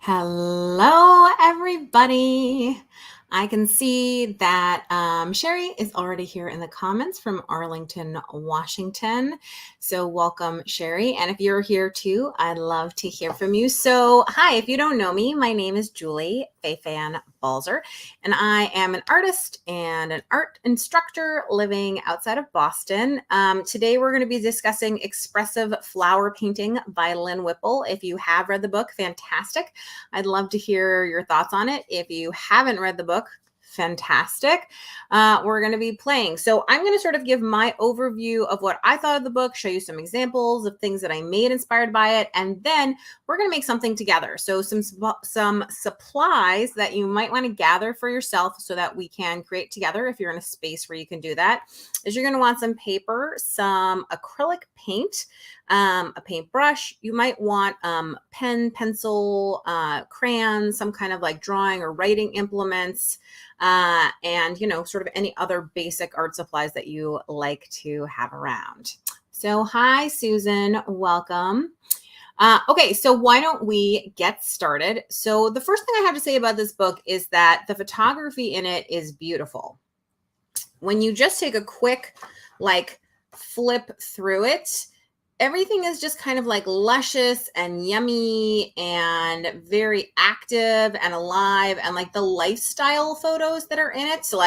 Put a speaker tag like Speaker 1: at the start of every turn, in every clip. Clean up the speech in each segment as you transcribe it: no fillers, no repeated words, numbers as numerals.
Speaker 1: Hello, everybody. I can see that Sherry is already here in the comments from Arlington, Washington. So welcome, Sherry. And if you're here too, I'd love to hear from you. So hi, if you don't know me, my name is Julie Fei-Fan Balzer, and I am an artist and an art instructor living outside of Boston. Today, we're going to be discussing Expressive Flower Painting by Lynn Whipple. If you have read the book, fantastic. I'd love to hear your thoughts on it. If you haven't read the book, fantastic. We're going to be playing. So I'm going to sort of give my overview of what I thought of the book, show you some examples of things that I made inspired by it, and then we're going to make something together. So some supplies that you might want to gather for yourself so that we can create together if you're in a space where you can do that is you're going to want some paper, some acrylic paint, a paintbrush. You might want pen, pencil, crayons, some kind of like drawing or writing implements, and, sort of any other basic art supplies that you like to have around. So hi, Susan, welcome. Okay, so why don't we get started? So the first thing I have to say about this book is that the photography in it is beautiful. When you just take a quick, flip through it, everything is just kind of like luscious and yummy and very active and alive, and like the lifestyle photos that are in it. So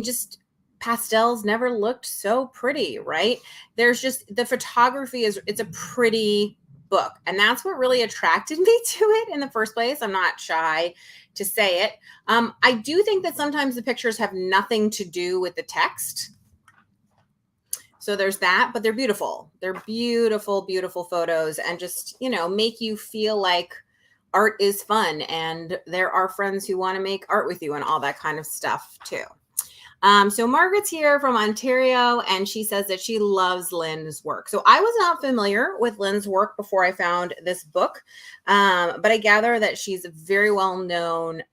Speaker 1: just pastels never looked so pretty, right? There's just the photography it's a pretty book, and that's what really attracted me to it in the first place. I'm not shy to say it. I do think that sometimes the pictures have nothing to do with the text. So there's that, but they're beautiful. They're beautiful, beautiful photos, and just, make you feel like art is fun and there are friends who want to make art with you and all that kind of stuff too. So Margaret's here from Ontario, and she says that she loves Lynn's work. So I was not familiar with Lynn's work before I found this book, but I gather that she's a very well-known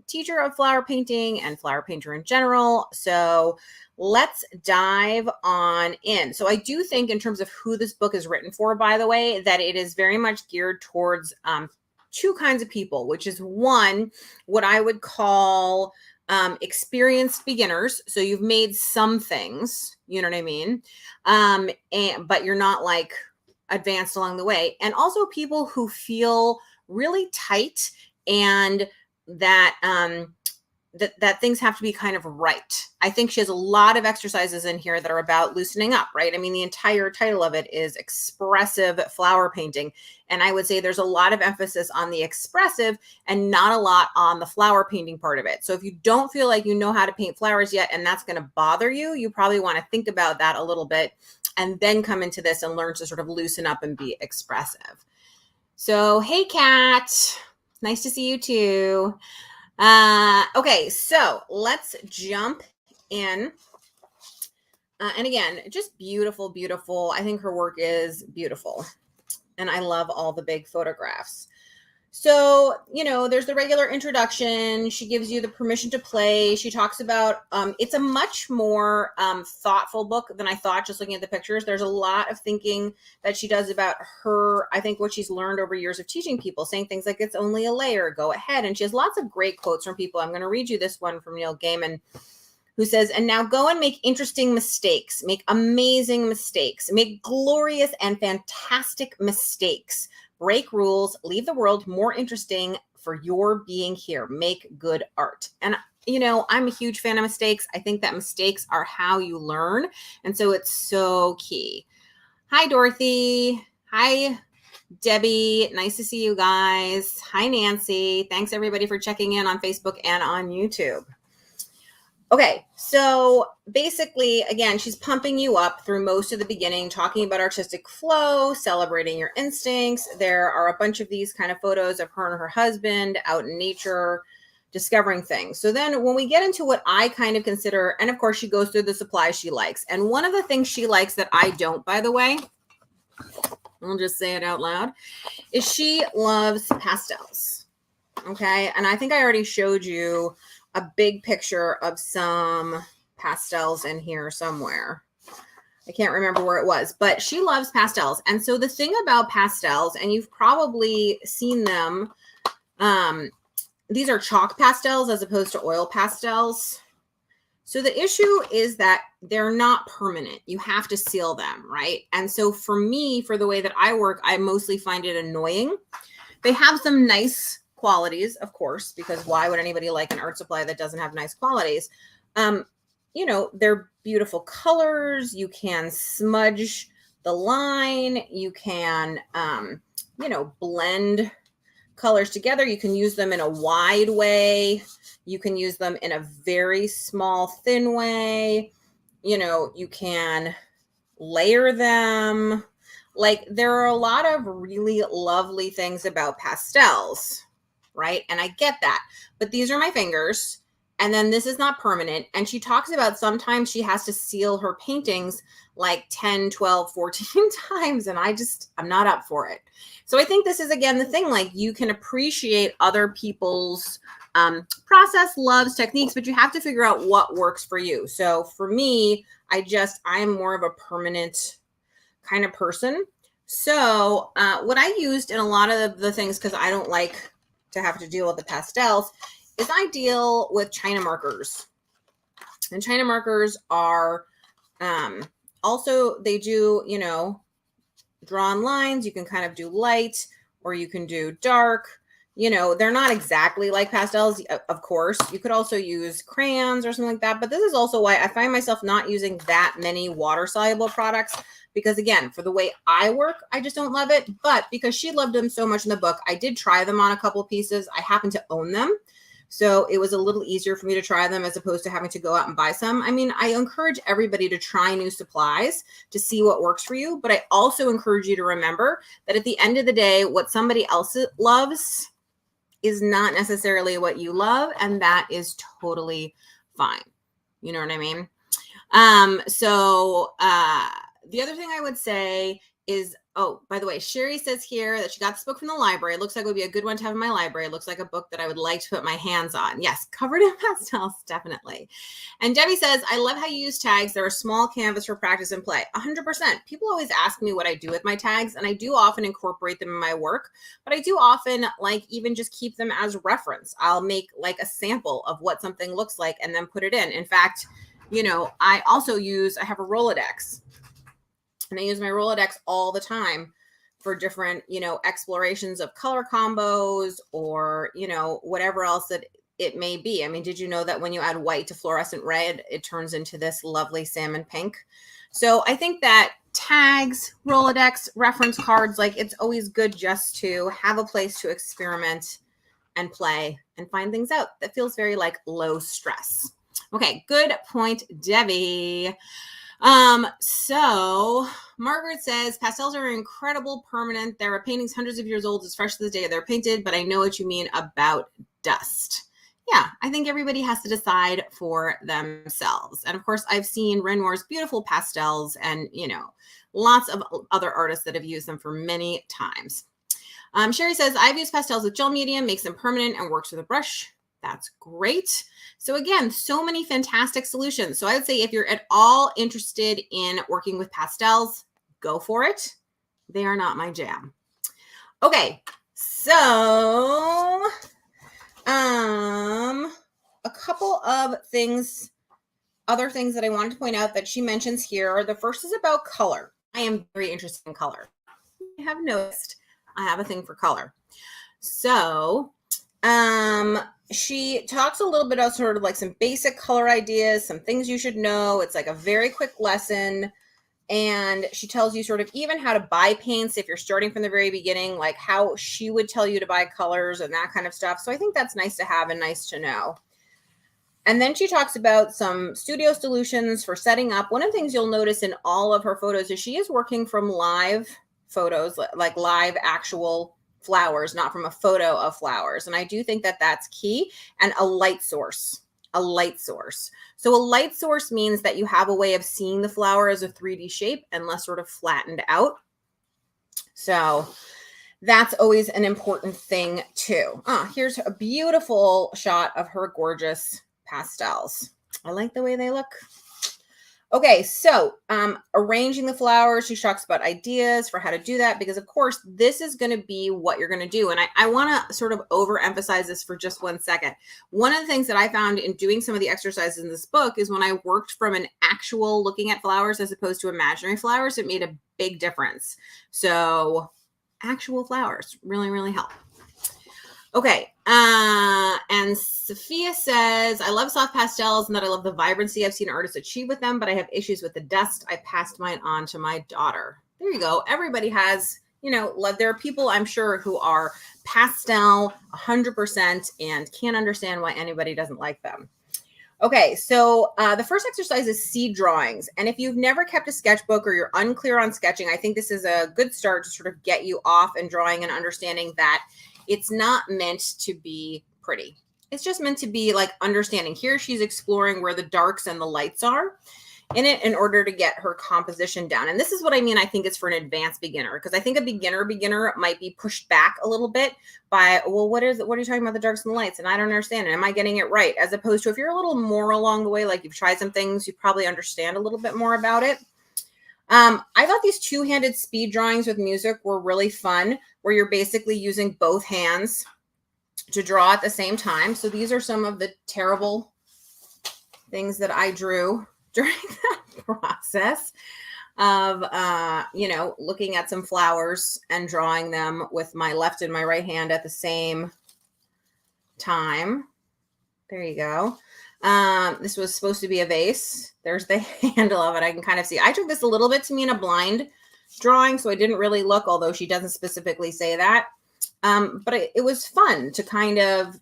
Speaker 1: teacher of flower painting and flower painter in general. So let's dive on in. So I do think in terms of who this book is written for, by the way, that it is very much geared towards two kinds of people, which is one, what I would call experienced beginners. So you've made some things, you know what I mean? But you're not like advanced along the way. And also people who feel really tight and that, that things have to be kind of right. I think she has a lot of exercises in here that are about loosening up, right? I mean, the entire title of it is Expressive Flower Painting. And I would say there's a lot of emphasis on the expressive and not a lot on the flower painting part of it. So if you don't feel like you know how to paint flowers yet, and that's going to bother you, you probably want to think about that a little bit and then come into this and learn to sort of loosen up and be expressive. So, hey, Kat, nice to see you too. Okay, so let's jump in. And again, just beautiful, beautiful. I think her work is beautiful. And I love all the big photographs. So, there's the regular introduction. She gives you the permission to play. She talks about, it's a much more thoughtful book than I thought just looking at the pictures. There's a lot of thinking that she does about her, I think what she's learned over years of teaching people, saying things like, it's only a layer, go ahead. And she has lots of great quotes from people. I'm going to read you this one from Neil Gaiman, who says, and now go and make interesting mistakes, make amazing mistakes, make glorious and fantastic mistakes. Break rules, leave the world more interesting for your being here. Make good art. And, I'm a huge fan of mistakes. I think that mistakes are how you learn. And so it's so key. Hi, Dorothy. Hi, Debbie. Nice to see you guys. Hi, Nancy. Thanks, everybody, for checking in on Facebook and on YouTube. Okay, so basically, again, she's pumping you up through most of the beginning, talking about artistic flow, celebrating your instincts. There are a bunch of these kind of photos of her and her husband out in nature, discovering things. So then when we get into what I kind of consider, and of course she goes through the supplies she likes. And one of the things she likes that I don't, by the way, I'll just say it out loud, is she loves pastels. Okay, and I think I already showed you a big picture of some pastels in here somewhere. I can't remember where it was, but she loves pastels. And so the thing about pastels, and you've probably seen them, these are chalk pastels as opposed to oil pastels. So the issue is that they're not permanent. You have to seal them, right? And so for me, for the way that I work, I mostly find it annoying. They have some nice qualities, of course, because why would anybody like an art supply that doesn't have nice qualities? You know, they're beautiful colors. You can smudge the line. You can, you know, blend colors together. You can use them in a wide way. You can use them in a very small, thin way. You know, you can layer them. Like, there are a lot of really lovely things about pastels, right? And I get that, but these are my fingers. And then this is not permanent. And she talks about sometimes she has to seal her paintings like 10, 12, 14 times. And I'm not up for it. So I think this is, again, the thing, like, you can appreciate other people's process, loves, techniques, but you have to figure out what works for you. So for me, I'm more of a permanent kind of person. So what I used in a lot of the things, because I don't like to have to deal with the pastels, is I deal with China markers. And China markers are also, they do, you know, drawn lines. You can kind of do light or you can do dark. You know, they're not exactly like pastels, of course. You could also use crayons or something like that. But this is also why I find myself not using that many water-soluble products. Because again, for the way I work, I just don't love it. But because she loved them so much in the book, I did try them on a couple pieces. I happen to own them. So it was a little easier for me to try them as opposed to having to go out and buy some. I mean, I encourage everybody to try new supplies to see what works for you. But I also encourage you to remember that at the end of the day, what somebody else loves is not necessarily what you love. And that is totally fine. You know what I mean? The other thing I would say is, oh, by the way, Sherry says here that she got this book from the library. It looks like it would be a good one to have in my library. It looks like a book that I would like to put my hands on. Yes, covered in pastels, definitely. And Debbie says, I love how you use tags. They're a small canvas for practice and play. 100%. People always ask me what I do with my tags, and I do often incorporate them in my work, but I do often like even just keep them as reference. I'll make like a sample of what something looks like and then put it in. In fact, you know, I have a Rolodex. And I use my Rolodex all the time for different, you know, explorations of color combos or, you know, whatever else that it may be. I mean, did you know that when you add white to fluorescent red, it turns into this lovely salmon pink? So I think that tags, Rolodex, reference cards, like, it's always good just to have a place to experiment and play and find things out. That feels very like low stress. Okay, good point, Debbie. So Margaret says, pastels are incredible, permanent. There are paintings hundreds of years old, as fresh as the day they're painted, but I know what you mean about dust. Yeah, I think everybody has to decide for themselves. And of course, I've seen Renoir's beautiful pastels and, you know, lots of other artists that have used them for many times. Sherry says, I've used pastels with gel medium, makes them permanent and works with a brush. That's great. So again, so many fantastic solutions. So I would say if you're at all interested in working with pastels, go for it. They are not my jam. Okay, so a couple of things, other things that I wanted to point out that she mentions here. The first is about color. I am very interested in color. You have noticed I have a thing for color. So she talks a little bit about sort of like some basic color ideas, some things you should know. It's like a very quick lesson. And she tells you sort of even how to buy paints if you're starting from the very beginning, like how she would tell you to buy colors and that kind of stuff. So I think that's nice to have and nice to know. And then she talks about some studio solutions for setting up. One of the things you'll notice in all of her photos is she is working from live photos, like live actual flowers, not from a photo of flowers. And I do think that that's key. And a light source. So a light source means that you have a way of seeing the flower as a 3D shape and less sort of flattened out. So that's always an important thing too. Here's a beautiful shot of her gorgeous pastels. I like the way they look. Okay, so arranging the flowers, she talks about ideas for how to do that, because of course this is going to be what you're going to do. And I want to sort of overemphasize this for just 1 second. One of the things that I found in doing some of the exercises in this book is when I worked from an actual looking at flowers as opposed to imaginary flowers, it made a big difference. So actual flowers really, really help. Okay, and Sophia says, I love soft pastels and that I love the vibrancy I've seen artists achieve with them, but I have issues with the dust. I passed mine on to my daughter. There you go. Everybody has, there are people I'm sure who are pastel 100% and can't understand why anybody doesn't like them. Okay, so the first exercise is seed drawings. And if you've never kept a sketchbook or you're unclear on sketching, I think this is a good start to sort of get you off and drawing and understanding that it's not meant to be pretty. It's just meant to be like understanding. Here she's exploring where the darks and the lights are in it in order to get her composition down. And this is what I mean. I think it's for an advanced beginner, because I think a beginner might be pushed back a little bit by, well, what are you talking about, the darks and the lights? And I don't understand it. Am I getting it right? As opposed to if you're a little more along the way, like you've tried some things, you probably understand a little bit more about it. I thought these two-handed speed drawings with music were really fun, where you're basically using both hands to draw at the same time. So these are some of the terrible things that I drew during that process of, looking at some flowers and drawing them with my left and my right hand at the same time. There you go. This was supposed to be a vase. There's the handle of it. I can kind of see. I took this a little bit to me in a blind drawing, so I didn't really look, although she doesn't specifically say that. But it was fun to kind of,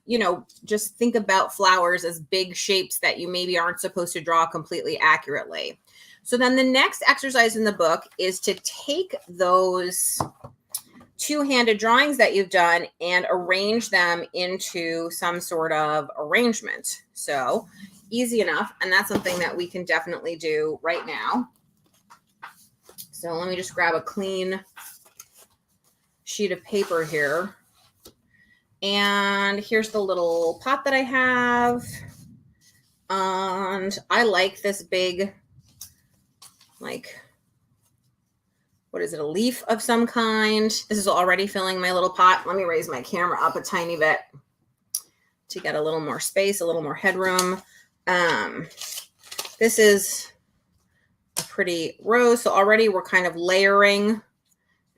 Speaker 1: just think about flowers as big shapes that you maybe aren't supposed to draw completely accurately. So then the next exercise in the book is to take those two-handed drawings that you've done and arrange them into some sort of arrangement. So easy enough. And that's something that we can definitely do right now. So let me just grab a clean sheet of paper here. And here's the little pot that I have. And I like this big, what is it, a leaf of some kind. This is already filling my little pot. Let me raise my camera up a tiny bit to get a little more space, a little more headroom. This is a pretty rose. So already we're kind of layering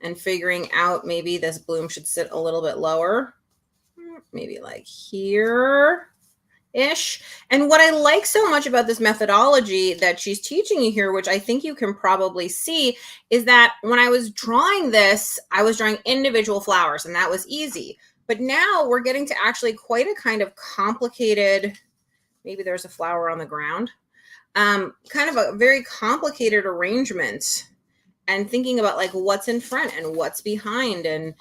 Speaker 1: and figuring out maybe this bloom should sit a little bit lower. Maybe like here-ish. And what I like so much about this methodology that she's teaching you here, which I think you can probably see, is that when I was drawing this, I was drawing individual flowers, and that was easy. But now we're getting to actually quite a kind of complicated, maybe there's a flower on the ground, kind of a very complicated arrangement, and thinking about like what's in front and what's behind, and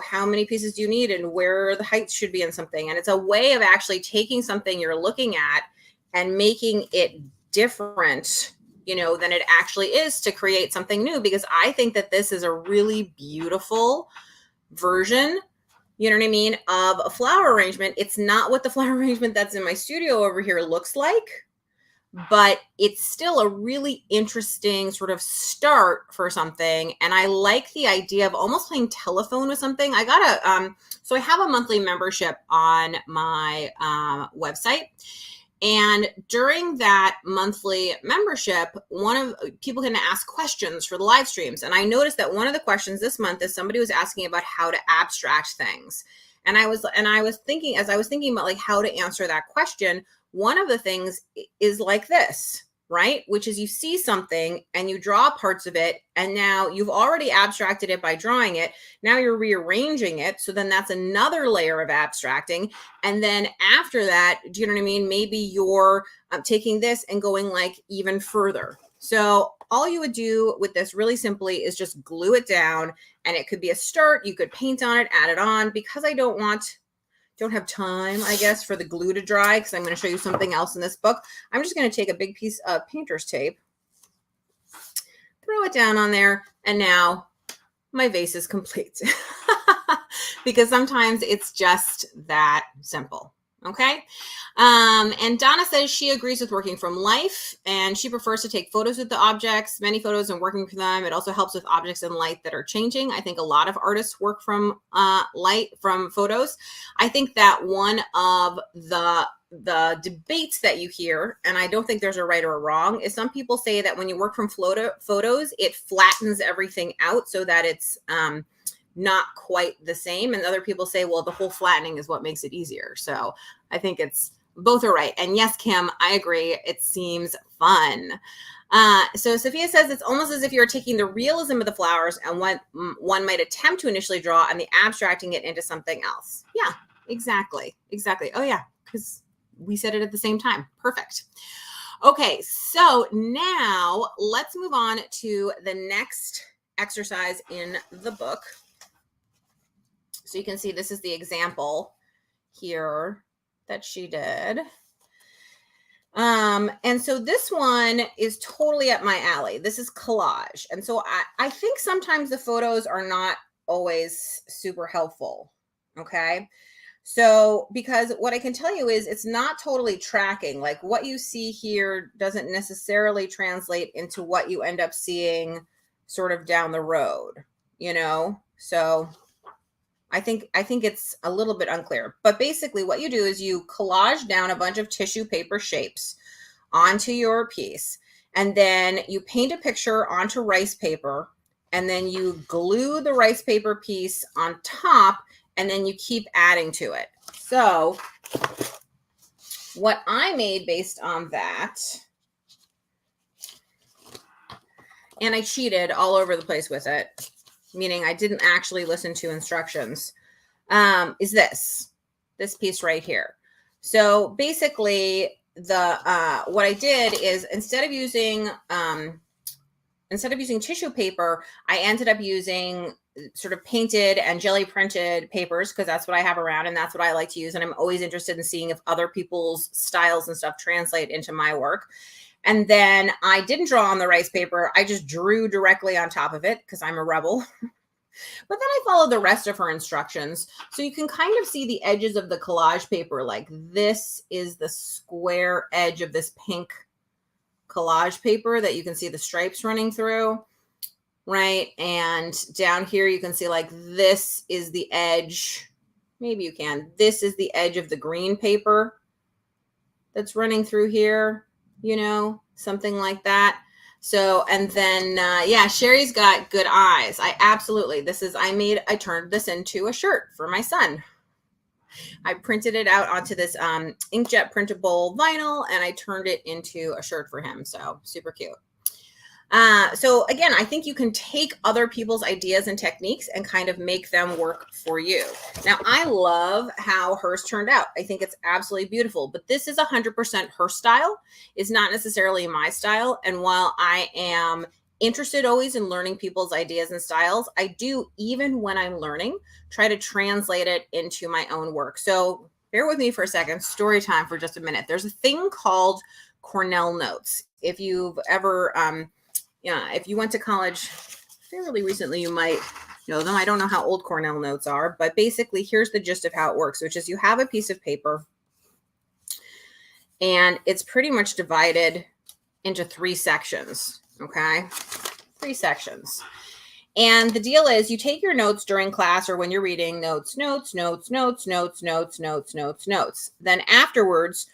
Speaker 1: how many pieces do you need and where the heights should be in something. And it's a way of actually taking something you're looking at and making it different, than it actually is, to create something new. Because I think that this is a really beautiful version, you know what I mean, of a flower arrangement. It's not what the flower arrangement that's in my studio over here looks like, but it's still a really interesting sort of start for something. And I like the idea of almost playing telephone with something. I got so I have a monthly membership on my website. And during that monthly membership, people can ask questions for the live streams. And I noticed that one of the questions this month is somebody was asking about how to abstract things. And I was thinking, as I was thinking about like how to answer that question, one of the things is like this, right? Which is you see something and you draw parts of it, and now you've already abstracted it by drawing it. Now you're rearranging it. So then that's another layer of abstracting. And then after that, do you know what I mean? Maybe you're taking this and going like even further. So all you would do with this really simply is just glue it down, and it could be a start. You could paint on it, add it on. Because I don't have time, I guess, for the glue to dry, because I'm going to show you something else in this book. I'm just going to take a big piece of painter's tape, throw it down on there, and now my vase is complete. Because sometimes it's just that simple. Okay. And Donna says she agrees with working from life and she prefers to take photos with the objects, many photos, and working with them. It also helps with objects in light that are changing. I think a lot of artists work from light, from photos. I think that one of the debates that you hear, and I don't think there's a right or a wrong, is some people say that when you work from photos, it flattens everything out so that it's not quite the same. And other people say, well, the whole flattening is what makes it easier. So I think it's both are right. And yes, Kim, I agree. It seems fun. So Sophia says it's almost as if you're taking the realism of the flowers and what one might attempt to initially draw and the abstracting it into something else. Yeah, exactly. Exactly. Oh yeah, because we said it at the same time. Perfect. Okay, so now let's move on to the next exercise in the book. So you can see this is the example here that she did. And so this one is totally up my alley. This is collage. And so I think sometimes the photos are not always super helpful. Okay. So, because what I can tell you is it's not totally tracking. Like what you see here doesn't necessarily translate into what you end up seeing sort of down the road, you know? So I think it's a little bit unclear, but basically what you do is you collage down a bunch of tissue paper shapes onto your piece, and then you paint a picture onto rice paper, and then you glue the rice paper piece on top, and then you keep adding to it. So what I made based on that, and I cheated all over the place with it, meaning I didn't actually listen to instructions, is this piece right here. So basically what I did is instead of using tissue paper, I ended up using sort of painted and jelly printed papers because that's what I have around and that's what I like to use. And I'm always interested in seeing if other people's styles and stuff translate into my work. And then I didn't draw on the rice paper. I just drew directly on top of it because I'm a rebel. But then I followed the rest of her instructions. So you can kind of see the edges of the collage paper. Like this is the square edge of this pink collage paper that you can see the stripes running through, right? And down here, you can see like this is the edge. Maybe you can. This is the edge of the green paper that's running through here, you know, something like that. So, and then, yeah, Sherry's got good eyes. I turned this into a shirt for my son. I printed it out onto this inkjet printable vinyl and I turned it into a shirt for him. So super cute. So again, I think you can take other people's ideas and techniques and kind of make them work for you. Now, I love how hers turned out. I think it's absolutely beautiful, but this is 100% her style. It's not necessarily my style. And while I am interested always in learning people's ideas and styles, I do, even when I'm learning, try to translate it into my own work. So bear with me for a second, story time for just a minute. There's a thing called Cornell notes. If you've ever, if you went to college fairly recently, you might know them. I don't know how old Cornell notes are, but basically here's the gist of how it works, which is you have a piece of paper and it's pretty much divided into 3 sections, okay? 3 sections. And the deal is you take your notes during class or when you're reading notes. Then afterwards,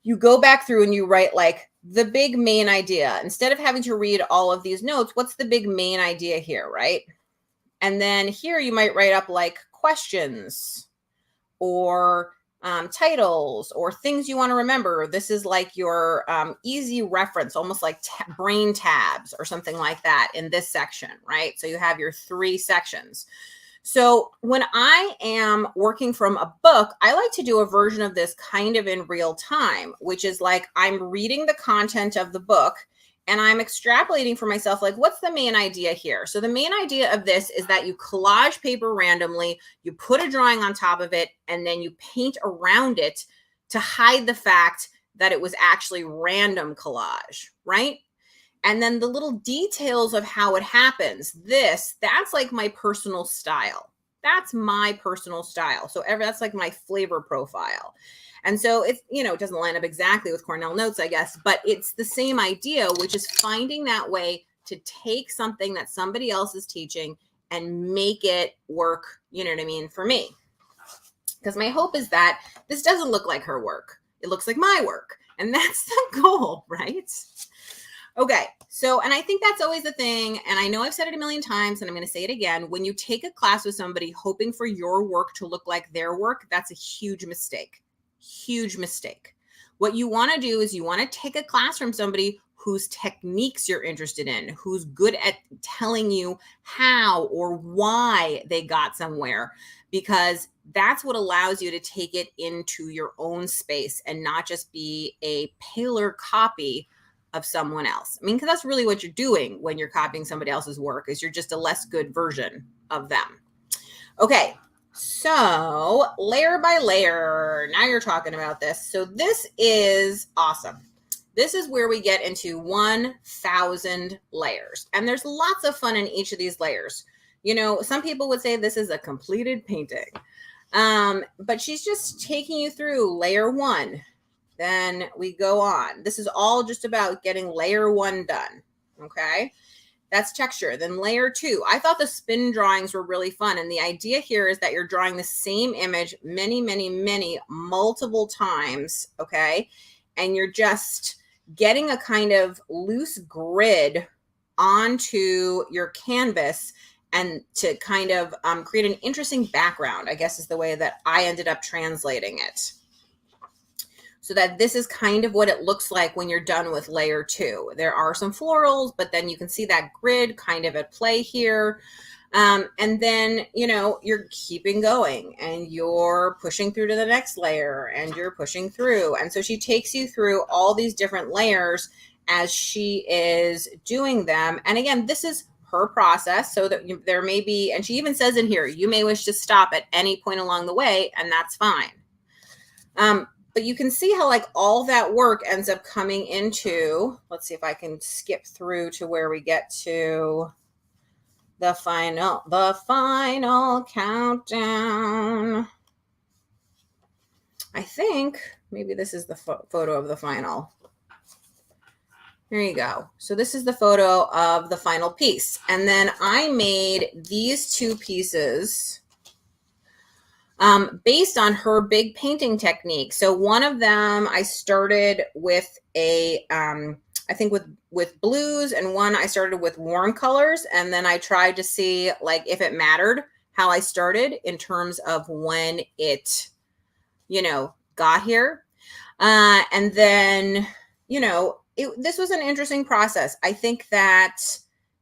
Speaker 1: you go back through and you write like the big main idea. Instead of having to read all of these notes, what's the big main idea here, right? And then here you might write up like questions or titles or things you want to remember. This is like your easy reference, almost like brain tabs or something like that in this section, right? So you have your 3 sections. So when I am working from a book, I like to do a version of this kind of in real time, which is like I'm reading the content of the book and I'm extrapolating for myself, like, what's the main idea here? So the main idea of this is that you collage paper randomly, you put a drawing on top of it, and then you paint around it to hide the fact that it was actually random collage, right? And then the little details of how it happens, that's like my personal style. That's my personal style. So that's like my flavor profile. And so it's, it doesn't line up exactly with Cornell Notes, I guess, but it's the same idea, which is finding that way to take something that somebody else is teaching and make it work, you know what I mean, for me. Because my hope is that this doesn't look like her work. It looks like my work. And that's the goal, right? Okay, so, and I think that's always the thing, and I know I've said it a million times, and I'm going to say it again. When you take a class with somebody hoping for your work to look like their work, that's a huge mistake. Huge mistake. What you want to do is you want to take a class from somebody whose techniques you're interested in, who's good at telling you how or why they got somewhere, because that's what allows you to take it into your own space and not just be a paler copy of someone else. I mean, because that's really what you're doing when you're copying somebody else's work, is you're just a less good version of them. Okay, so layer by layer, now you're talking about this. So this is awesome. This is where we get into 1,000 layers. And there's lots of fun in each of these layers. Some people would say this is a completed painting. But she's just taking you through layer 1. Then we go on. This is all just about getting layer 1 done. Okay. That's texture. Then layer 2. I thought the spin drawings were really fun. And the idea here is that you're drawing the same image many, multiple times. Okay. And you're just getting a kind of loose grid onto your canvas and to kind of create an interesting background, I guess is the way that I ended up translating it. So that this is kind of what it looks like when you're done with layer 2. There are some florals, but then you can see that grid kind of at play here. And then, you're keeping going and you're pushing through to the next layer and you're pushing through. And so she takes you through all these different layers as she is doing them. And again, this is her process, so that there may be, and she even says in here, you may wish to stop at any point along the way, and that's fine. But you can see how like all that work ends up coming into, let's see if I can skip through to where we get to the final countdown. I think maybe this is the photo of the final. Here you go. So this is the photo of the final piece. And then I made these 2 pieces based on her big painting technique. So one of them I started with I think with blues, and one I started with warm colors. And then I tried to see like if it mattered how I started in terms of when it, got here. And then, this was an interesting process. I think that,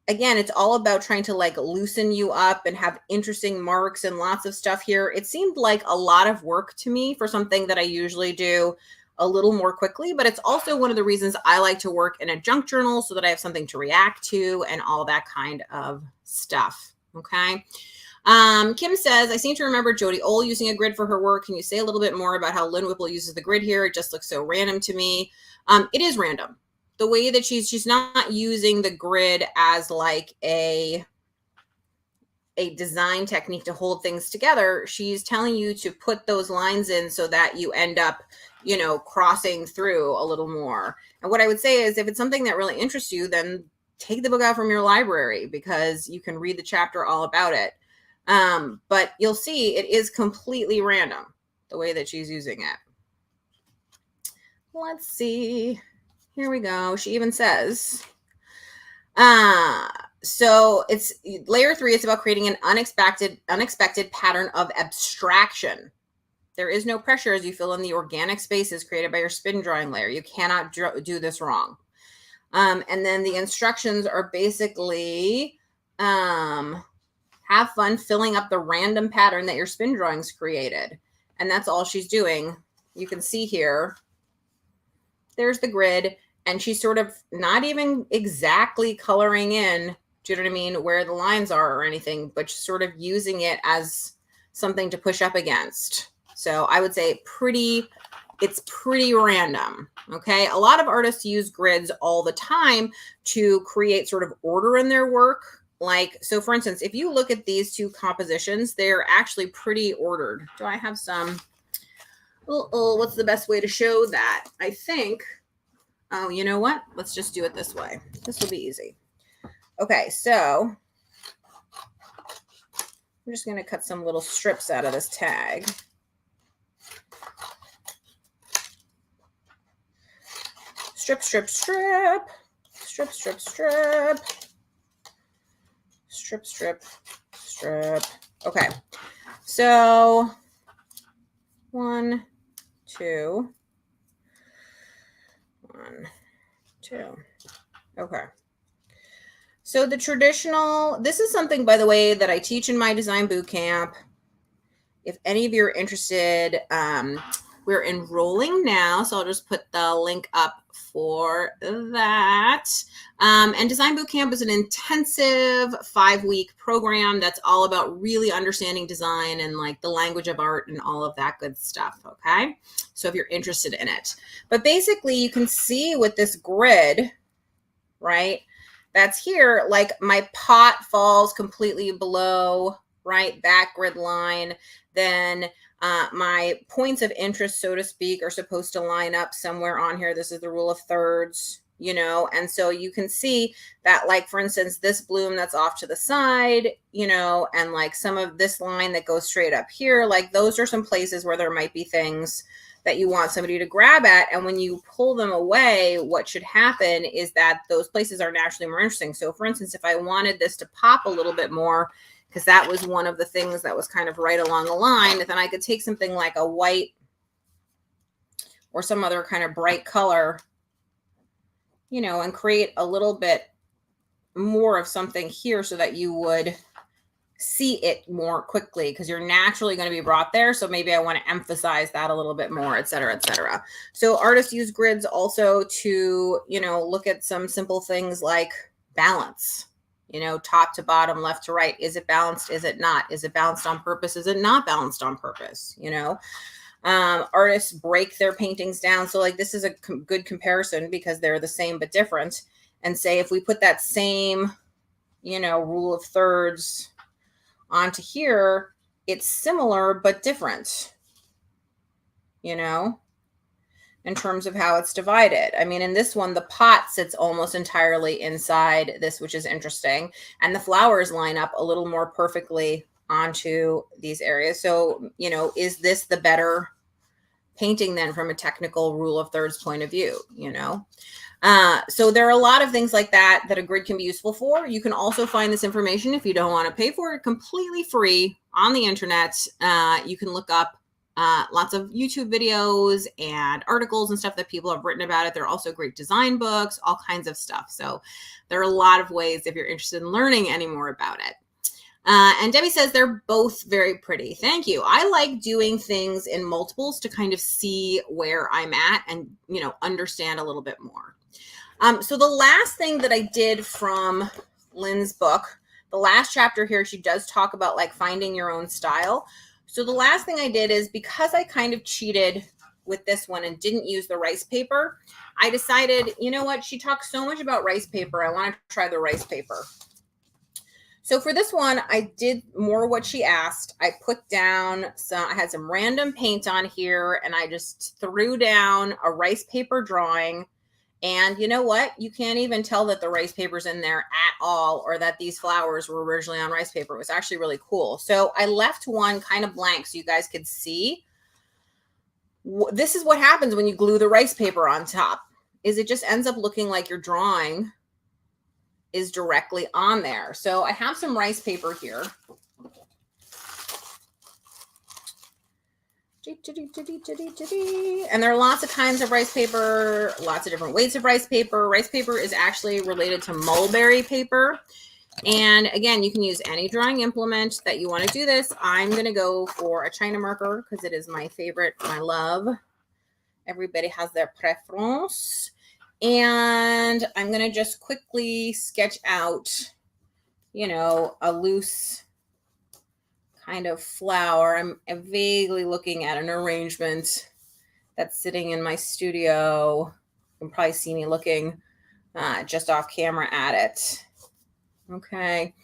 Speaker 1: again, it's all about trying to like loosen you up and have interesting marks and lots of stuff here. It seemed like a lot of work to me for something that I usually do a little more quickly, but it's also one of the reasons I like to work in a junk journal so that I have something to react to and all that kind of stuff. Okay. Kim says, I seem to remember Jody Ohl using a grid for her work. Can you say a little bit more about how Lynn Whipple uses the grid here? It just looks so random to me. It is random. The way that she's not using the grid as like a design technique to hold things together. She's telling you to put those lines in so that you end up, crossing through a little more. And what I would say is if it's something that really interests you, then take the book out from your library because you can read the chapter all about it. But you'll see it is completely random the way that she's using it. Let's see. Here we go. She even says, so it's layer 3. It's about creating an unexpected pattern of abstraction. There is no pressure as you fill in the organic spaces created by your spin drawing layer. You cannot do this wrong. And then the instructions are basically, have fun filling up the random pattern that your spin drawings created. And that's all she's doing. You can see here, there's the grid, and she's sort of not even exactly coloring in, do you know what I mean, where the lines are or anything, but just sort of using it as something to push up against. So I would say it's pretty random. Okay. A lot of artists use grids all the time to create sort of order in their work. like, so for instance, if you look at these two compositions, they're actually pretty ordered. Do I have some, what's the best way to show that? I think, oh, you know what? Let's just do it this way. This will be easy. Okay, so I'm just going to cut some little strips out of this tag. Strip, strip, strip. Strip, strip, strip. Strip, strip, strip. Okay, so 1, 2, 1, 2. Okay. So the traditional, this is something, by the way, that I teach in my design boot camp. If any of you are interested, we're enrolling now, so I'll just put the link up for that. And Design Bootcamp is an intensive 5-week program that's all about really understanding design and like the language of art and all of that good stuff, okay? So if you're interested in it. But basically you can see with this grid, right, that's here, like my pot falls completely below, right, that grid line. Then my points of interest, so to speak, are supposed to line up somewhere on here. This is the rule of thirds, you know, and so you can see that, like, for instance, this bloom that's off to the side, you know, and like some of this line that goes straight up here, like those are some places where there might be things that you want somebody to grab at. And when you pull them away, what should happen is that those places are naturally more interesting. So for instance, if I wanted this to pop a little bit more, because that was one of the things that was kind of right along the line, then I could take something like a white or some other kind of bright color, you know, and create a little bit more of something here so that you would see it more quickly, because you're naturally going to be brought there. So maybe I want to emphasize that a little bit more, et cetera, et cetera. So artists use grids also to, you know, look at some simple things like balance, you know, top to bottom, left to right. Is it balanced? Is it not? Is it balanced on purpose? Is it not balanced on purpose? You know, artists break their paintings down. So like this is a good comparison because they're the same but different. And say if we put that same, you know, rule of thirds onto here, it's similar but different, you know, in terms of how it's divided. I mean, in this one, the pot sits almost entirely inside this, which is interesting. And the flowers line up a little more perfectly onto these areas. So, you know, is this the better painting then from a technical rule of thirds point of view, you know? So there are a lot of things like that that a grid can be useful for. You can also find this information, if you don't want to pay for it, completely free on the internet. You can look up lots of YouTube videos and articles and stuff that people have written about it. There are also great design books, all kinds of stuff. So there are a lot of ways if you're interested in learning any more about it. And Debbie says they're both very pretty. Thank you. I like doing things in multiples to kind of see where I'm at and, you know, understand a little bit more. So the last thing that I did from Lynn's book, the last chapter here, she does talk about like finding your own style. So the last thing I did is, because I kind of cheated with this one and didn't use the rice paper, I decided, you know what, she talks so much about rice paper, I want to try the rice paper. So for this one, I did more what she asked. I put down some, I had some random paint on here, and I just threw down a rice paper drawing. And you know what? You can't even tell that the rice paper's in there at all, or that these flowers were originally on rice paper. It was actually really cool. So I left one kind of blank so you guys could see. This is what happens when you glue the rice paper on top, is it just ends up looking like your drawing is directly on there. So I have some rice paper here. And there are lots of kinds of rice paper, lots of different weights of rice paper. Rice paper is actually related to mulberry paper. And again, you can use any drawing implement that you want to do this. I'm going to go for a China marker because it is my favorite, my love. Everybody has their preference. And I'm going to just quickly sketch out, you know, a loose kind of flower. I'm vaguely looking at an arrangement that's sitting in my studio. You can probably see me looking just off camera at it. Okay.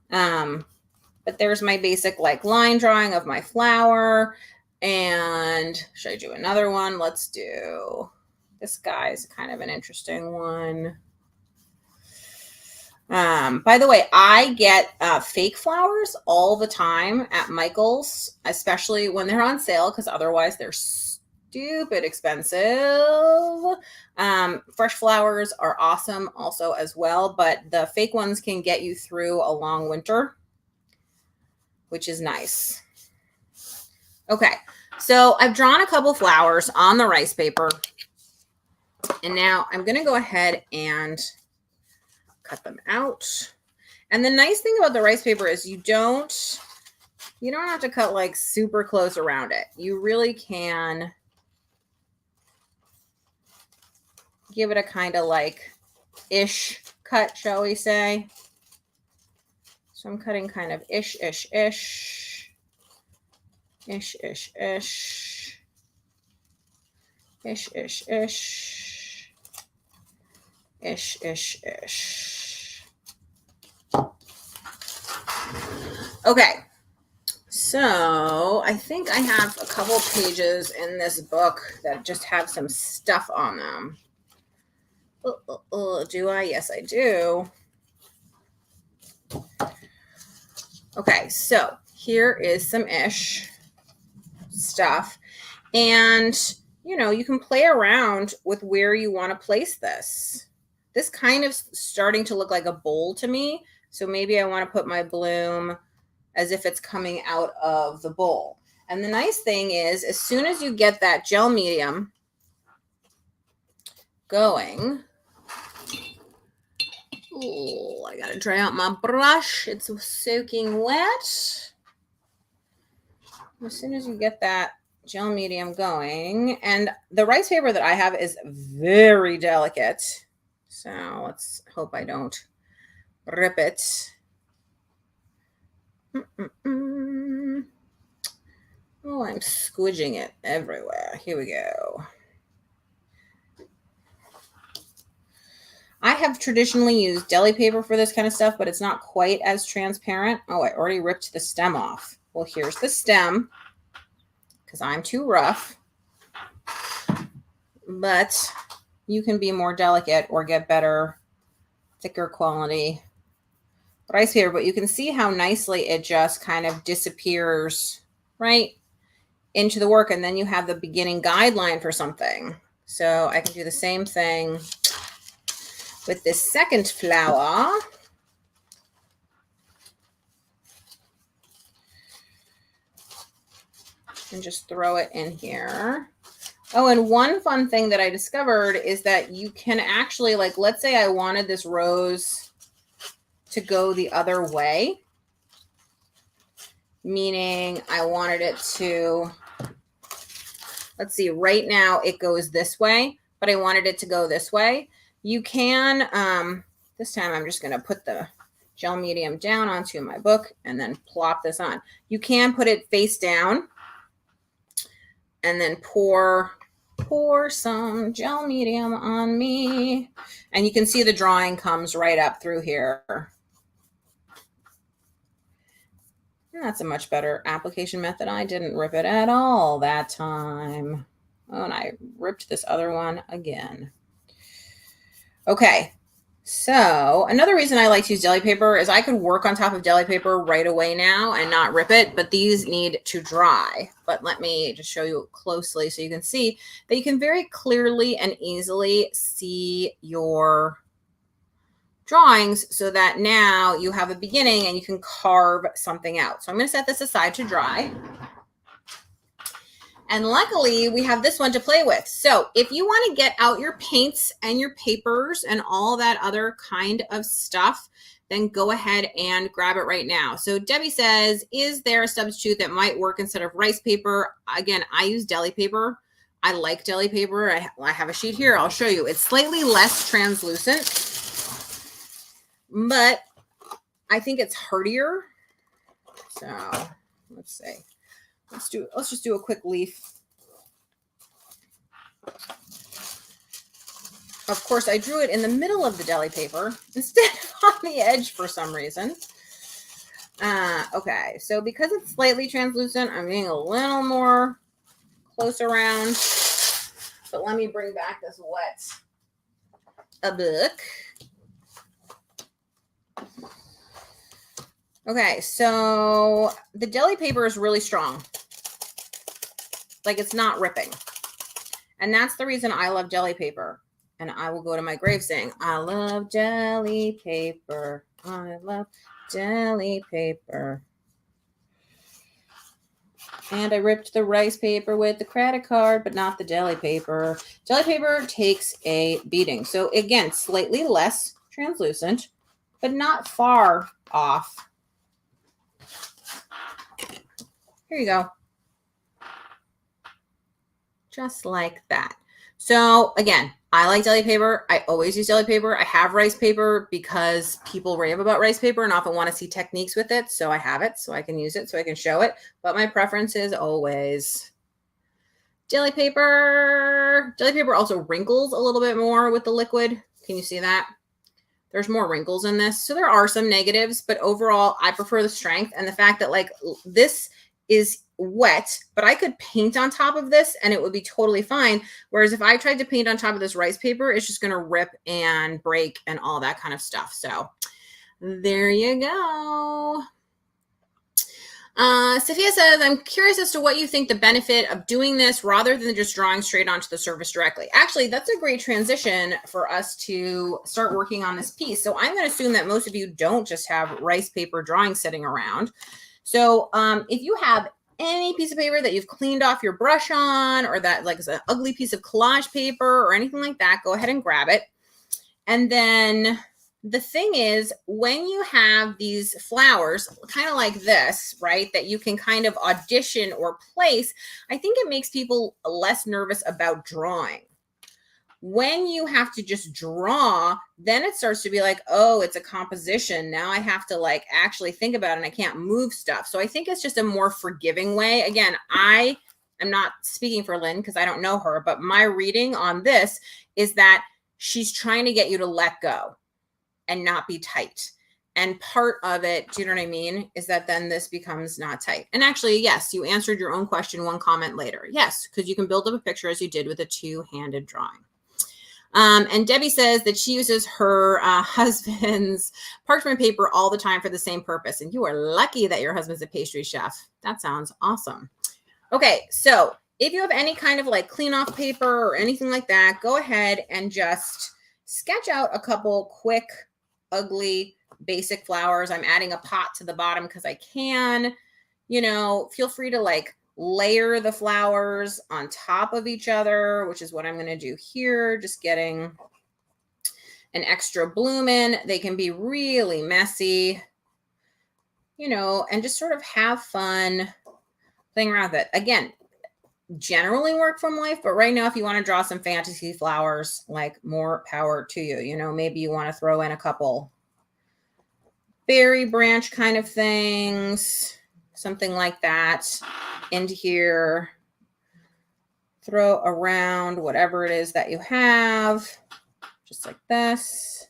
Speaker 1: But there's my basic like line drawing of my flower. And should I do another one? Let's do, this guy's kind of an interesting one. By the way, I get fake flowers all the time at Michael's, especially when they're on sale, because otherwise they're stupid expensive. Fresh flowers are awesome also as well, but the fake ones can get you through a long winter, which is nice. Okay, so I've drawn a couple flowers on the rice paper, and now I'm going to go ahead and cut them out. And the nice thing about the rice paper is you don't have to cut like super close around it. You really can give it a kind of like ish cut, shall we say. So I'm cutting kind of ish. Okay, so I think I have a couple pages in this book that just have some stuff on them. Do I? Yes, I do. Okay, so here is some ish stuff. And, you can play around with where you want to place this. This kind of starting to look like a bowl to me. So maybe I want to put my bloom as if it's coming out of the bowl. And the nice thing is, as soon as you get that gel medium going, oh, I got to dry out my brush. It's soaking wet. As soon as you get that gel medium going, and the rice paper that I have is very delicate. So let's hope I don't rip it. Oh, I'm squidging it everywhere. Here we go. I have traditionally used deli paper for this kind of stuff, but it's not quite as transparent. Oh, I already ripped the stem off. Well, here's the stem because I'm too rough. But you can be more delicate or get better, thicker quality rice paper. But you can see how nicely it just kind of disappears right into the work. And then you have the beginning guideline for something. So I can do the same thing with this second flower. And just throw it in here. Oh, and one fun thing that I discovered is that you can actually, like, let's say I wanted this rose to go the other way, meaning I wanted it to, let's see, right now it goes this way, but I wanted it to go this way. You can, this time I'm just going to put the gel medium down onto my book and then plop this on. You can put it face down and then pour some gel medium on me. And you can see the drawing comes right up through here. And that's a much better application method. I didn't rip it at all that time. Oh, and I ripped this other one again. Okay, so another reason I like to use deli paper is I could work on top of deli paper right away now and not rip it, but these need to dry. But let me just show you closely so you can see that you can very clearly and easily see your drawings so that now you have a beginning and you can carve something out. So I'm going to set this aside to dry. And luckily, we have this one to play with. So if you want to get out your paints and your papers and all that other kind of stuff, then go ahead and grab it right now. So Debbie says, is there a substitute that might work instead of rice paper? Again, I use deli paper. I like deli paper. I have a sheet here. I'll show you. It's slightly less translucent, but I think it's hardier. So let's see. Let's just do a quick leaf. Of course, I drew it in the middle of the deli paper instead of on the edge for some reason. Okay, so because it's slightly translucent, I'm getting a little more close around. But let me bring back this wet book. Okay, so the deli paper is really strong. Like, it's not ripping. And that's the reason I love deli paper. And I will go to my grave saying, I love deli paper. I love deli paper. And I ripped the rice paper with the credit card, but not the deli paper. Deli paper takes a beating. So again, slightly less translucent, but not far off. Here you go. Just like that. So again, I like deli paper. I always use deli paper. I have rice paper because people rave about rice paper and often want to see techniques with it. So I have it so I can use it, so I can show it. But my preference is always deli paper. Deli paper also wrinkles a little bit more with the liquid. Can you see that? There's more wrinkles in this. So there are some negatives, but overall, I prefer the strength and the fact that like this is wet, but I could paint on top of this and it would be totally fine. Whereas if I tried to paint on top of this rice paper, it's just going to rip and break and all that kind of stuff. So there you go. Sophia says, I'm curious as to what you think the benefit of doing this rather than just drawing straight onto the surface directly. Actually, that's a great transition for us to start working on this piece. So I'm going to assume that most of you don't just have rice paper drawing sitting around. So if you have any piece of paper that you've cleaned off your brush on, or that like is an ugly piece of collage paper or anything like that, go ahead and grab it. And then the thing is, when you have these flowers, kind of like this, right, that you can kind of audition or place, I think it makes people less nervous about drawing. When you have to just draw, then it starts to be like, oh, it's a composition. Now I have to like actually think about it and I can't move stuff. So I think it's just a more forgiving way. Again, I am not speaking for Lynn because I don't know her, but my reading on this is that she's trying to get you to let go and not be tight. And part of it, do you know what I mean, is that then this becomes not tight. And actually, yes, you answered your own question one comment later. Yes, because you can build up a picture as you did with a two-handed drawing. And Debbie says that she uses her husband's parchment paper all the time for the same purpose. And you are lucky that your husband's a pastry chef. That sounds awesome. Okay, so if you have any kind of like clean off paper or anything like that, go ahead and just sketch out a couple quick, ugly, basic flowers. I'm adding a pot to the bottom because I can. You know, feel free to like layer the flowers on top of each other, which is what I'm going to do here. Just getting an extra bloom in. They can be really messy, you know, and just sort of have fun playing around with it. Again, generally work from life, but right now, if you want to draw some fantasy flowers, like more power to you. You know, maybe you want to throw in a couple berry branch kind of things, something like that into here. Throw around whatever it is that you have, just like this.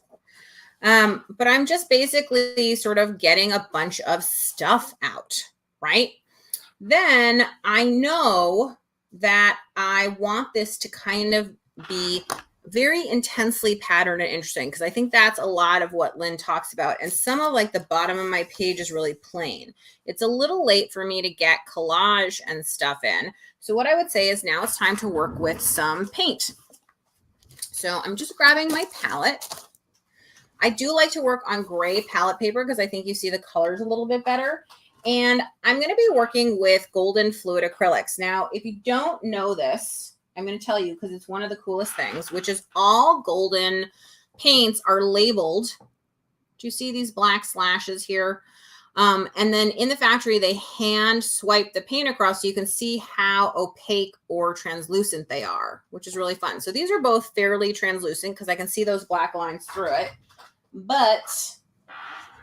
Speaker 1: But I'm just basically sort of getting a bunch of stuff out, right? Then I know that I want this to kind of be very intensely patterned and interesting, because I think that's a lot of what Lynn talks about. And some of like the bottom of my page is really plain. It's a little late for me to get collage and stuff in. So what I would say is now it's time to work with some paint. So I'm just grabbing my palette. I do like to work on gray palette paper because I think you see the colors a little bit better. And I'm going to be working with golden fluid acrylics. Now, if you don't know this, I'm going to tell you because it's one of the coolest things, which is all golden paints are labeled. Do you see these black slashes here? And then in the factory, they hand swipe the paint across so you can see how opaque or translucent they are, which is really fun. So these are both fairly translucent because I can see those black lines through it. But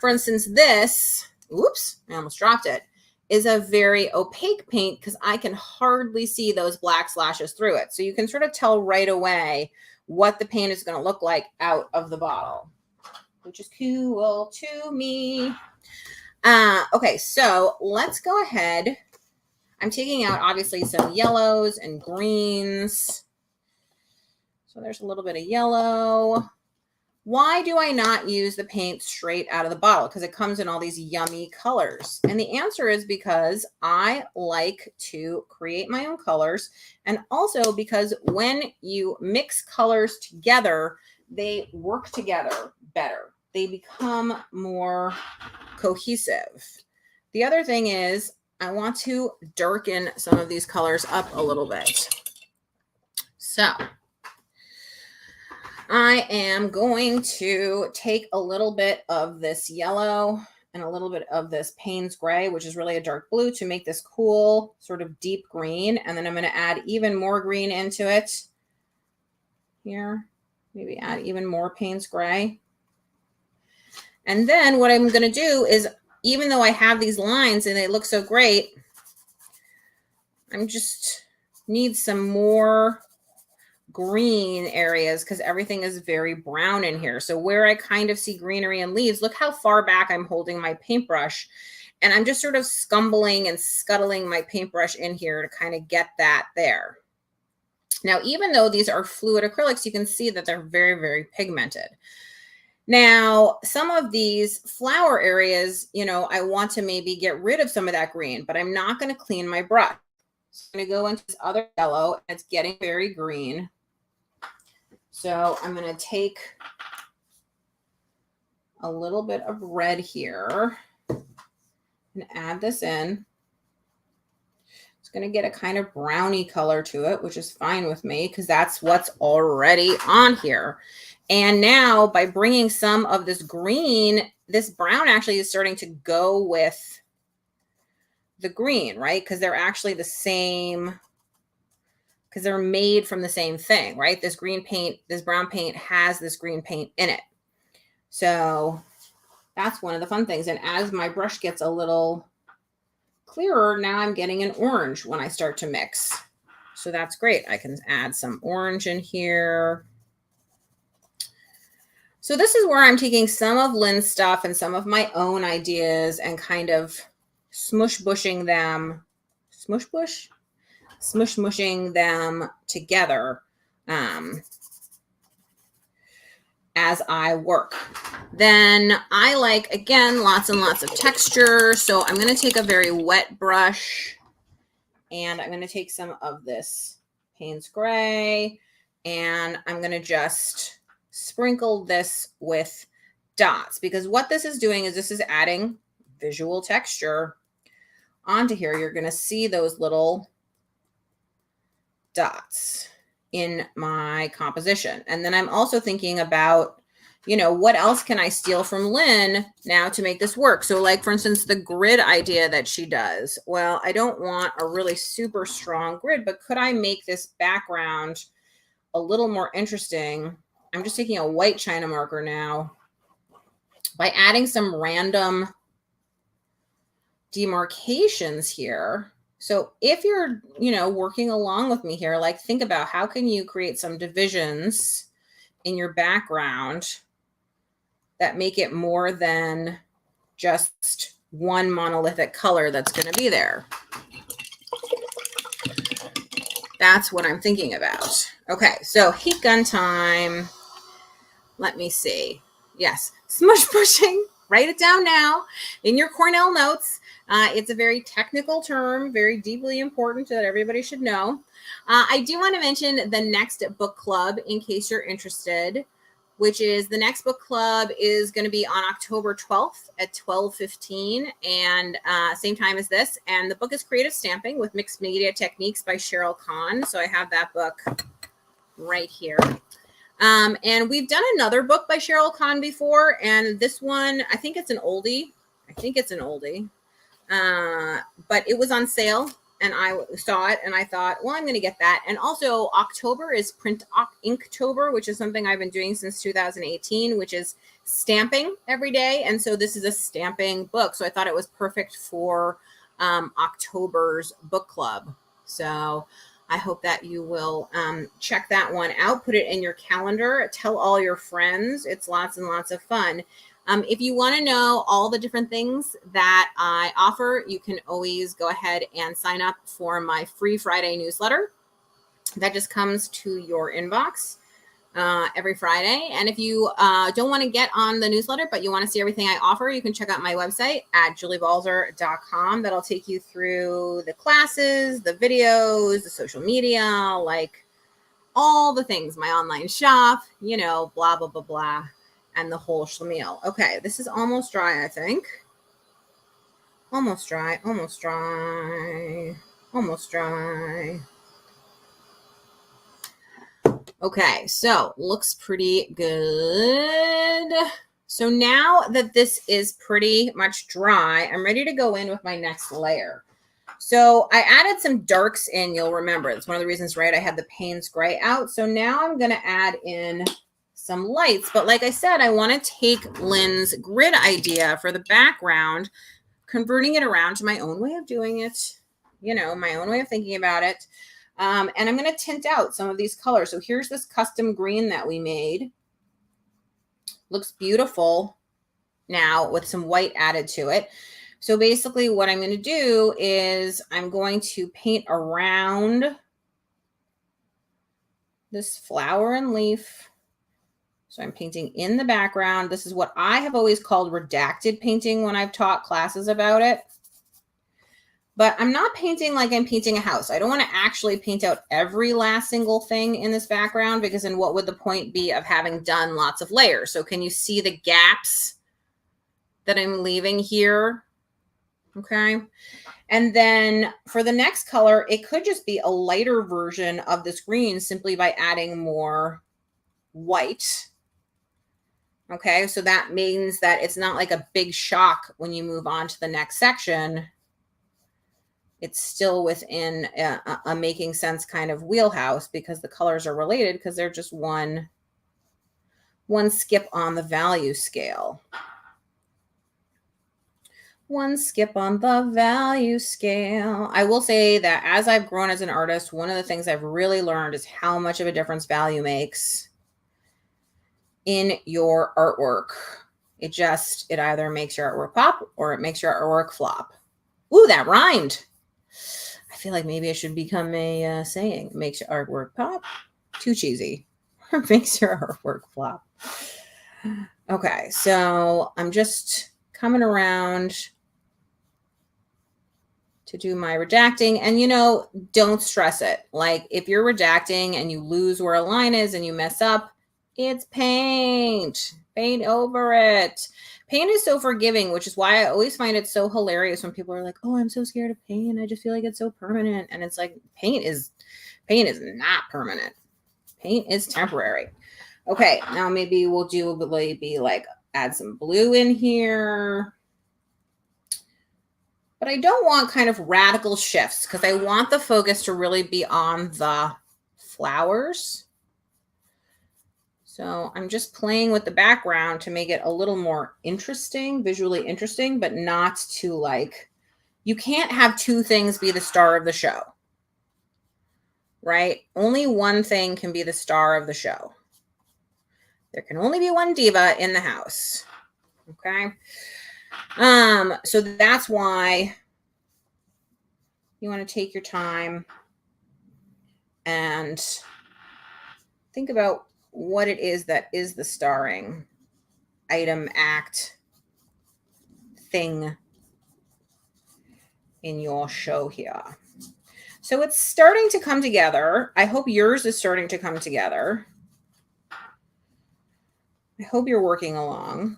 Speaker 1: for instance, this, oops, I almost dropped it, is a very opaque paint because I can hardly see those black slashes through it. So you can sort of tell right away what the paint is going to look like out of the bottle, which is cool to me. Okay, so let's go ahead. I'm taking out obviously some yellows and greens. So there's a little bit of yellow. Why do I not use the paint straight out of the bottle? Because it comes in all these yummy colors. And the answer is because I like to create my own colors. And also because when you mix colors together, they work together better. They become more cohesive. The other thing is I want to darken some of these colors up a little bit. So I am going to take a little bit of this yellow and a little bit of this Payne's gray, which is really a dark blue, to make this cool sort of deep green. And then I'm going to add even more green into it here. Maybe add even more Payne's gray. And then what I'm going to do is, even though I have these lines and they look so great, I'm just need some more green areas because everything is very brown in here. So where I kind of see greenery and leaves, look how far back I'm holding my paintbrush. And I'm just sort of scumbling and scuttling my paintbrush in here to kind of get that there. Now, even though these are fluid acrylics, you can see that they're very, very pigmented. Now, some of these flower areas, you know, I want to maybe get rid of some of that green, but I'm not going to clean my brush. So I'm going to go into this other yellow, and it's getting very green. So I'm going to take a little bit of red here and add this in. It's going to get a kind of browny color to it, which is fine with me because that's what's already on here. And now by bringing some of this green, this brown actually is starting to go with the green, right? Because they're actually the same, because they're made from the same thing, right? This green paint, this brown paint has this green paint in it. So that's one of the fun things. And as my brush gets a little clearer, now I'm getting an orange when I start to mix. So that's great. I can add some orange in here. So this is where I'm taking some of Lynn's stuff and some of my own ideas and kind of smushing them together as I work. Then I like, again, lots and lots of texture. So I'm going to take a very wet brush and I'm going to take some of this Payne's gray and I'm going to just sprinkle this with dots, because what this is doing is this is adding visual texture onto here. You're going to see those little dots in my composition. And then I'm also thinking about, you know, what else can I steal from Lynn now to make this work? So like, for instance, the grid idea that she does. Well, I don't want a really super strong grid, but could I make this background a little more interesting? I'm just taking a white China marker now by adding some random demarcations here. So if you're, you know, working along with me here, like think about how can you create some divisions in your background that make it more than just one monolithic color that's going to be there. That's what I'm thinking about. Okay, so heat gun time. Let me see. Yes, smush pushing. Write it down now in your Cornell notes. It's a very technical term, very deeply important that everybody should know. I do want to mention the next book club in case you're interested, which is the next book club is going to be on October 12th at 12:15 and same time as this. And the book is Creative Stamping with Mixed Media Techniques by Cheryl Kahn. So I have that book right here. And we've done another book by Cheryl Kahn before, and this one, I think it's an oldie. But it was on sale, and I saw it, and I thought, well, I'm going to get that. And also, October is Print Inktober, which is something I've been doing since 2018, which is stamping every day. And so this is a stamping book. So I thought it was perfect for October's book club. So I hope that you will check that one out, put it in your calendar, tell all your friends. It's lots and lots of fun. If you want to know all the different things that I offer, you can always go ahead and sign up for my free Friday newsletter. That just comes to your inbox every Friday. And if you don't want to get on the newsletter, but you want to see everything I offer, you can check out my website at juliebalzer.com. That'll take you through the classes, the videos, the social media, like all the things, my online shop, you know, blah, blah, blah, blah, and the whole schlemiel. Okay, this is almost dry, I think. Almost dry, almost dry, almost dry. Okay, so looks pretty good. So now that this is pretty much dry, I'm ready to go in with my next layer. So I added some darks in, you'll remember. It's one of the reasons, right, I had the Payne's gray out. So now I'm going to add in some lights. But like I said, I want to take Lynn's grid idea for the background, converting it around to my own way of doing it, you know, my own way of thinking about it. And I'm going to tint out some of these colors. So here's this custom green that we made. Looks beautiful now with some white added to it. So basically what I'm going to do is I'm going to paint around this flower and leaf. So I'm painting in the background. This is what I have always called redacted painting when I've taught classes about it. But I'm not painting like I'm painting a house. I don't want to actually paint out every last single thing in this background, because then what would the point be of having done lots of layers? So can you see the gaps that I'm leaving here? Okay. And then for the next color, it could just be a lighter version of this green simply by adding more white. Okay. So that means that it's not like a big shock when you move on to the next section. It's still within a making sense kind of wheelhouse, because the colors are related, because they're just one skip on the value scale. One skip on the value scale. I will say that as I've grown as an artist, one of the things I've really learned is how much of a difference value makes in your artwork. It either makes your artwork pop or it makes your artwork flop. Ooh, that rhymed. I feel like maybe it should become a saying. It makes your artwork pop. Too cheesy. Or makes your artwork flop. Okay, so I'm just coming around to do my redacting. And, you know, don't stress it. Like if you're redacting and you lose where a line is and you mess up, it's paint. Paint over it. Paint is so forgiving, which is why I always find it so hilarious when people are like, oh, I'm so scared of paint. I just feel like it's so permanent. And it's like, paint is not permanent. Paint is temporary. Okay, now maybe we'll do maybe like add some blue in here. But I don't want kind of radical shifts, because I want the focus to really be on the flowers. So I'm just playing with the background to make it a little more interesting, visually interesting, but not too like, you can't have two things be the star of the show, right? Only one thing can be the star of the show. There can only be one diva in the house. Okay. So that's why you want to take your time and think about what it is that is the starring item, act, thing in your show here. So it's starting to come together. I hope yours is starting to come together. I hope you're working along.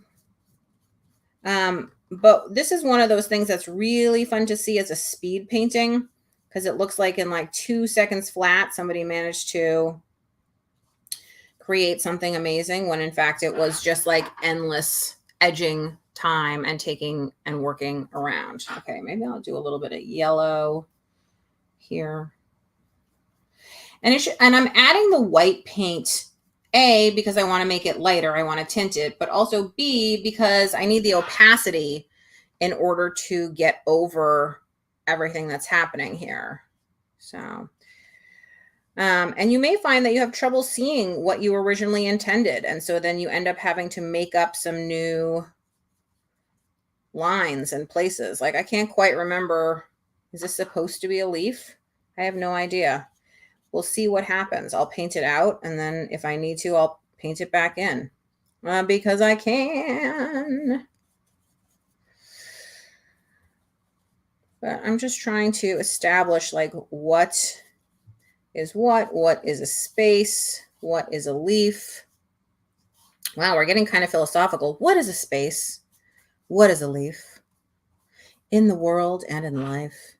Speaker 1: But this is one of those things that's really fun to see as a speed painting, because it looks like in like 2 seconds flat, somebody managed to create something amazing, when in fact it was just like endless edging time and taking and working around. Okay, maybe I'll do a little bit of yellow here. And I'm adding the white paint, A, because I want to make it lighter. I want to tint it, but also B, because I need the opacity in order to get over everything that's happening here. So, and you may find that you have trouble seeing what you originally intended. And so then you end up having to make up some new lines and places. Like I can't quite remember. Is this supposed to be a leaf? I have no idea. We'll see what happens. I'll paint it out, and then if I need to, I'll paint it back in because I can. But I'm just trying to establish like what is what is a space, what is a leaf. Wow, we're getting kind of philosophical. What is a space? What is a leaf? In the world and in life.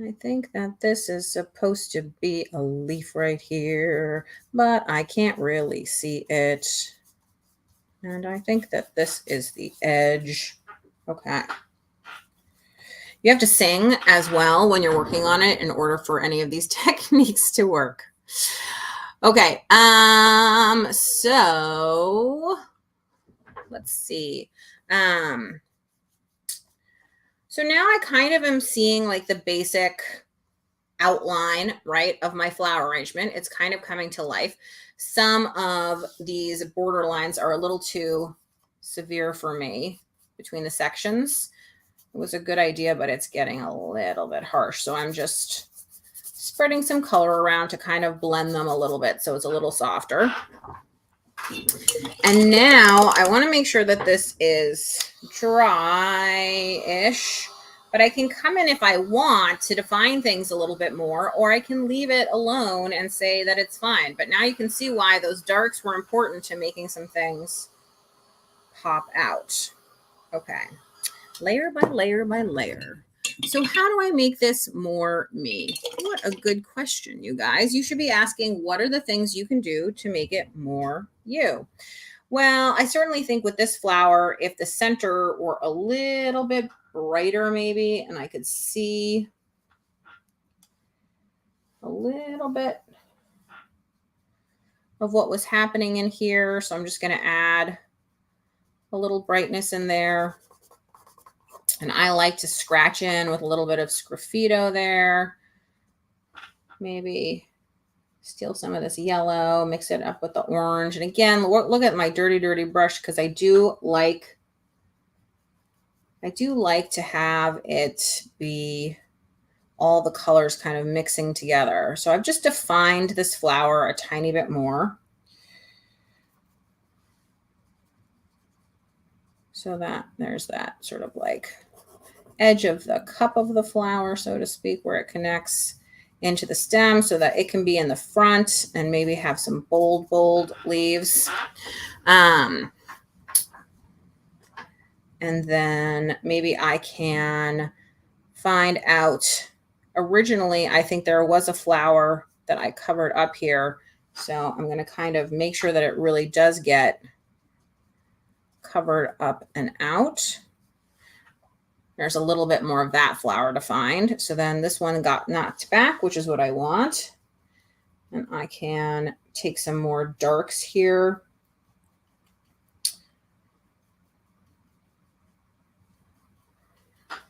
Speaker 1: I think that this is supposed to be a leaf right here, but I can't really see it. And I think that this is the edge. Okay. You have to sing as well when you're working on it in order for any of these techniques to work. Okay. So let's see. So now I kind of am seeing like the basic outline, right, of my flower arrangement. It's kind of coming to life. Some of these border lines are a little too severe for me between the sections. It was a good idea, but it's getting a little bit harsh. So I'm just spreading some color around to kind of blend them a little bit so it's a little softer. And now I want to make sure that this is dry-ish, but I can come in if I want to define things a little bit more, or I can leave it alone and say that it's fine. But now you can see why those darks were important to making some things pop out. Okay. Layer by layer by layer. So how do I make this more me? What a good question, you guys. You should be asking, what are the things you can do to make it more you? Well, I certainly think with this flower, if the center were a little bit brighter maybe, and I could see a little bit of what was happening in here. So I'm just going to add a little brightness in there. And I like to scratch in with a little bit of sgraffito there. Maybe steal some of this yellow, mix it up with the orange. And again, look at my dirty, dirty brush, because I do like to have it be all the colors kind of mixing together. So I've just defined this flower a tiny bit more. So that there's that sort of like edge of the cup of the flower, so to speak, where it connects into the stem so that it can be in the front and maybe have some bold leaves. And then maybe I can find out, originally, I think there was a flower that I covered up here. So I'm going to kind of make sure that it really does get covered up and out. There's a little bit more of that flower to find. So then this one got knocked back, which is what I want. And I can take some more darks here.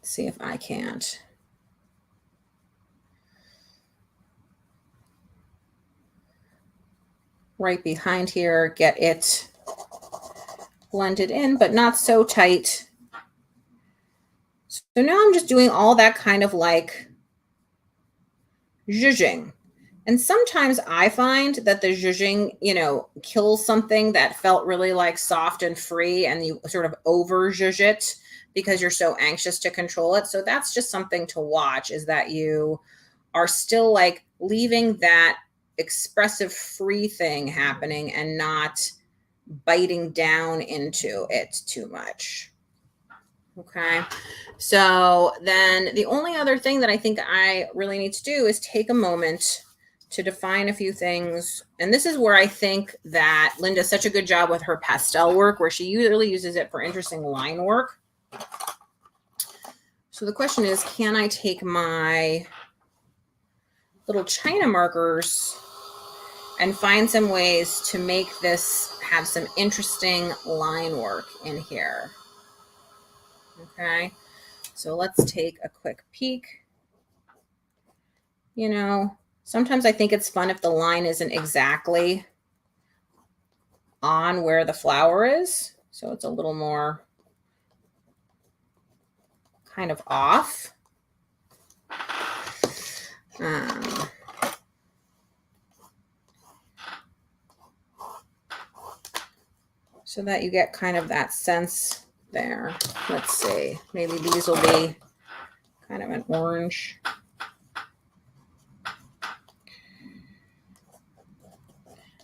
Speaker 1: See if I can't. Right behind here, get it blended in, but not so tight. So now I'm just doing all that kind of like zhuzhing. And sometimes I find that the zhuzhing, kills something that felt really like soft and free, and you sort of over zhuzh it because you're so anxious to control it. So that's just something to watch, is that you are still like leaving that expressive free thing happening and not biting down into it too much. Okay. So then the only other thing that I think I really need to do is take a moment to define a few things. And this is where I think that Linda does such a good job with her pastel work, where she usually uses it for interesting line work. So the question is, can I take my little China markers and find some ways to make this have some interesting line work in here? Okay, so let's take a quick peek. Sometimes I think it's fun if the line isn't exactly on where the flower is. So it's a little more kind of off. So that you get kind of that sense there. Let's see, maybe these will be kind of an orange.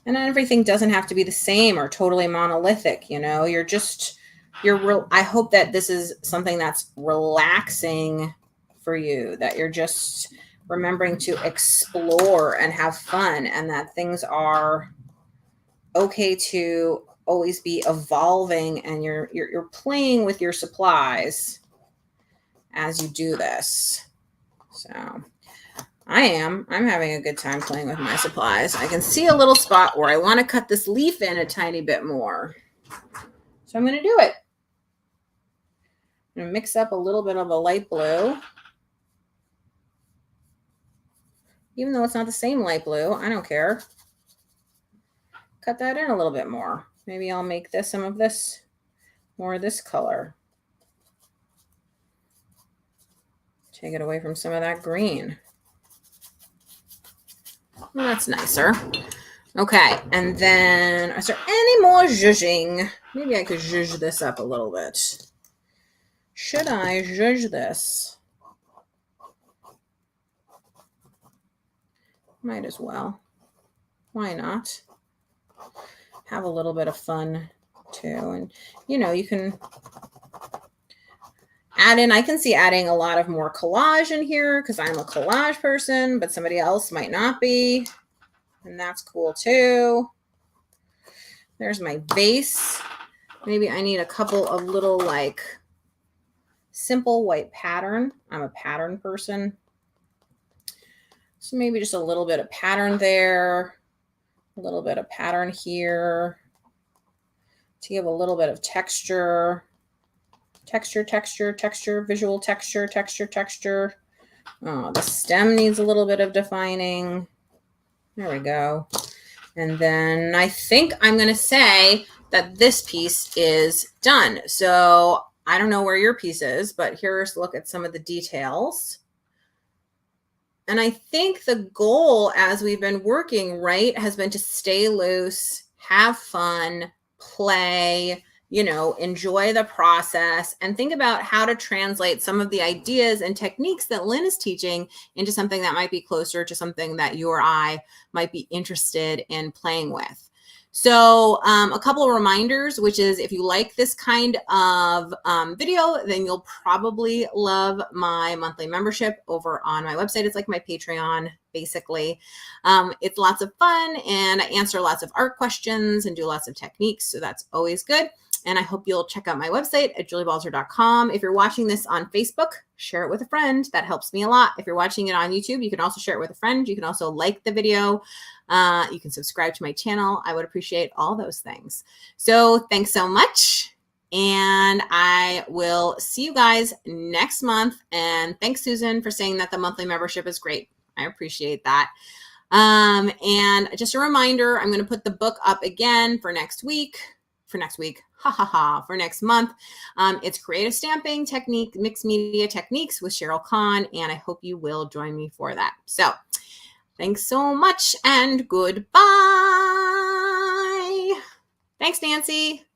Speaker 1: And everything doesn't have to be the same or totally monolithic, you know, I hope that this is something that's relaxing for you, that you're just remembering to explore and have fun, and that things are okay to always be evolving, and you're playing with your supplies as you do this. So I'm having a good time playing with my supplies. I can see a little spot where I want to cut this leaf in a tiny bit more. So I'm going to do it. I'm going to mix up a little bit of a light blue. Even though it's not the same light blue, I don't care. Cut that in a little bit more. Maybe I'll make this some of this, more of this color. Take it away from some of that green. Well, that's nicer. Okay, and then is there any more zhuzhing? Maybe I could zhuzh this up a little bit. Should I zhuzh this? Might as well. Why not? Have a little bit of fun too. And you know, you can add in, I can see adding a lot of more collage in here because I'm a collage person, but somebody else might not be. And that's cool too. There's my vase. Maybe I need a couple of little like simple white pattern. I'm a pattern person. So maybe just a little bit of pattern there. A little bit of pattern here to give a little bit of texture. Texture, visual texture. Oh, the stem needs a little bit of defining. There we go. And then I think I'm going to say that this piece is done. So I don't know where your piece is, but here's a look at some of the details. And I think the goal as we've been working, right, has been to stay loose, have fun, play, you know, enjoy the process, and think about how to translate some of the ideas and techniques that Lynn is teaching into something that might be closer to something that you or I might be interested in playing with. So a couple of reminders, which is if you like this kind of video, then you'll probably love my monthly membership over on my website. It's like my Patreon, basically. It's lots of fun, and I answer lots of art questions and do lots of techniques, so that's always good. And I hope you'll check out my website at juliebalzer.com. If you're watching this on Facebook, share it with a friend. That helps me a lot. If you're watching it on YouTube, you can also share it with a friend. You can also like the video. You can subscribe to my channel. I would appreciate all those things. So thanks so much. And I will see you guys next month. And thanks, Susan, for saying that the monthly membership is great. I appreciate that. And just a reminder, I'm going to put the book up again for next week. For next month. It's Creative Stamping Technique, Mixed Media Techniques with Cheryl Kahn, and I hope you will join me for that. So thanks so much and goodbye. Thanks, Nancy.